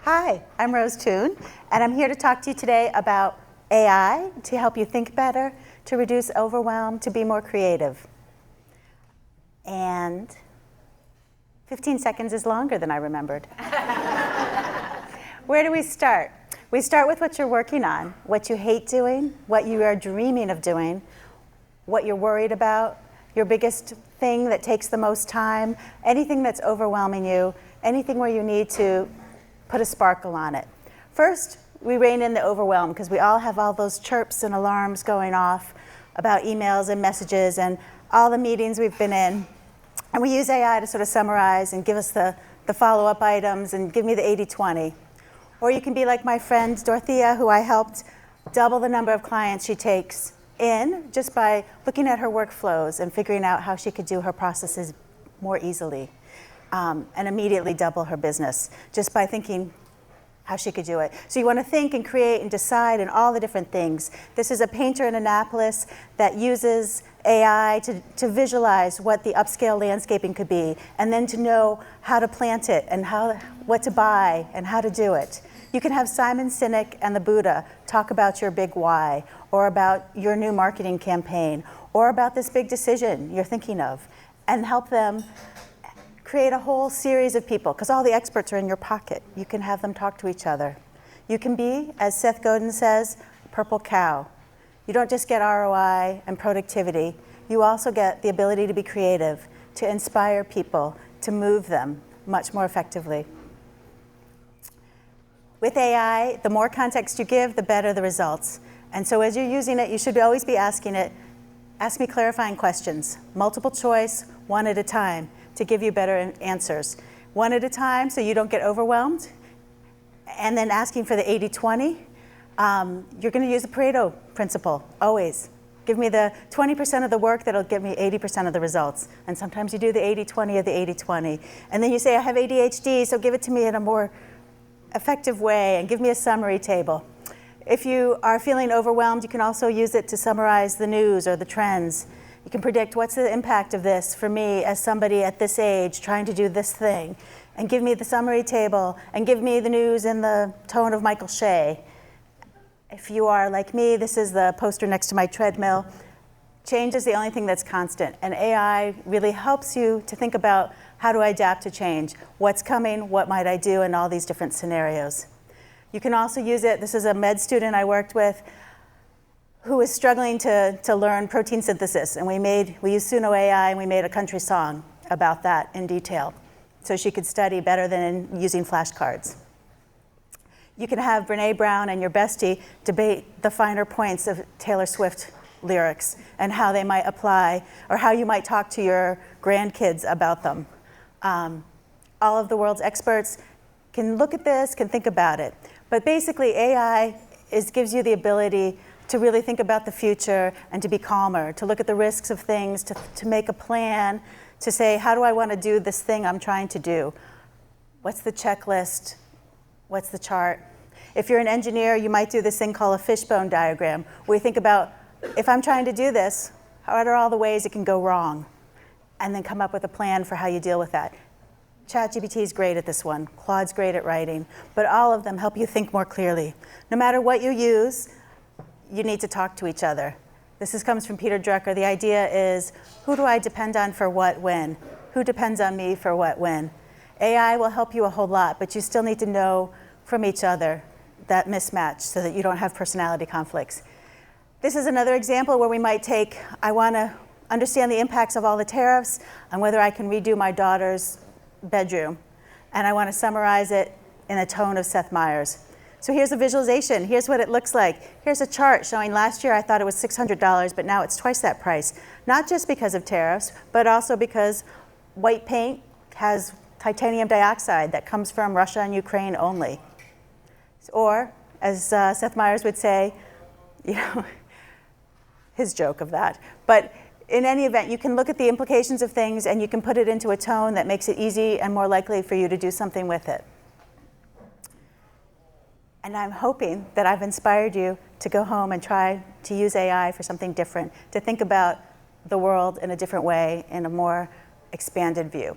Hi, I'm Rose Thun, and I'm here to talk to you today about AI to help you think better, to reduce overwhelm, to be more creative. And 15 seconds is longer than I remembered. Where do we start? We start with what you're working on, what you hate doing, what you are dreaming of doing, what you're worried about, your biggest thing that takes the most time, anything that's overwhelming you, anything where you need to put a sparkle on it. First, we rein in the overwhelm because we all have all those chirps and alarms going off about emails and messages and all the meetings we've been in. And we use AI to sort of summarize and give us the follow-up items and give me the 80-20. Or you can be like my friend Dorothea, who I helped double the number of clients she takes in just by looking at her workflows and figuring out how she could do her processes more easily. And immediately double her business just by thinking how she could do it. So you want to think and create and decide and all the different things. This is a painter in Annapolis that uses AI to visualize what the upscale landscaping could be, and then to know how to plant it and what to buy and how to do it. You can have Simon Sinek and the Buddha talk about your big why, or about your new marketing campaign, or about this big decision you're thinking of, and help them create a whole series of people, because all the experts are in your pocket. You can have them talk to each other. You can be, as Seth Godin says, purple cow. You don't just get ROI and productivity, you also get the ability to be creative, to inspire people, to move them much more effectively. With AI, the more context you give, the better the results. And so as you're using it, you should always be asking it, ask me clarifying questions, multiple choice, one at a time, to give you better answers. One at a time so you don't get overwhelmed, and then asking for the 80-20. You're going to use the Pareto principle, always. Give me the 20% of the work that'll give me 80% of the results. And sometimes you do the 80-20 or the 80-20. And then you say, I have ADHD, so give it to me in a more effective way, and give me a summary table. If you are feeling overwhelmed, you can also use it to summarize the news or the trends. You can predict what's the impact of this for me as somebody at this age trying to do this thing, and give me the summary table, and give me the news in the tone of Michael Shea. If you are like me, this is the poster next to my treadmill. Change is the only thing that's constant, and AI really helps you to think about how do I adapt to change? What's coming? What might I do in all these different scenarios? You can also use it, this is a med student I worked with who was struggling to learn protein synthesis, and we used Suno AI, and we made a country song about that in detail so she could study better than using flashcards. You can have Brene Brown and your bestie debate the finer points of Taylor Swift lyrics and how they might apply, or how you might talk to your grandkids about them. All of the world's experts can look at this, can think about it. But basically, AI gives you the ability to really think about the future and to be calmer, to look at the risks of things, to make a plan, to say, how do I want to do this thing I'm trying to do? What's the checklist? What's the chart? If you're an engineer, you might do this thing called a fishbone diagram, where you think about, if I'm trying to do this, what are all the ways it can go wrong? And then come up with a plan for how you deal with that. ChatGPT is great at this one. Claude's great at writing. But all of them help you think more clearly. No matter what you use, you need to talk to each other. Comes from Peter Drucker. The idea is, who do I depend on for what, when? Who depends on me for what, when? AI will help you a whole lot, but you still need to know from each other that mismatch so that you don't have personality conflicts. This is another example where we might take, I want to understand the impacts of all the tariffs and whether I can redo my daughter's bedroom. And I want to summarize it in a tone of Seth Meyers. So here's a visualization. Here's what it looks like. Here's a chart showing last year I thought it was $600, but now it's twice that price. Not just because of tariffs, but also because white paint has titanium dioxide that comes from Russia and Ukraine only. Or, as Seth Meyers would say, his joke of that. But in any event, you can look at the implications of things and you can put it into a tone that makes it easy and more likely for you to do something with it. And I'm hoping that I've inspired you to go home and try to use AI for something different, to think about the world in a different way, in a more expanded view.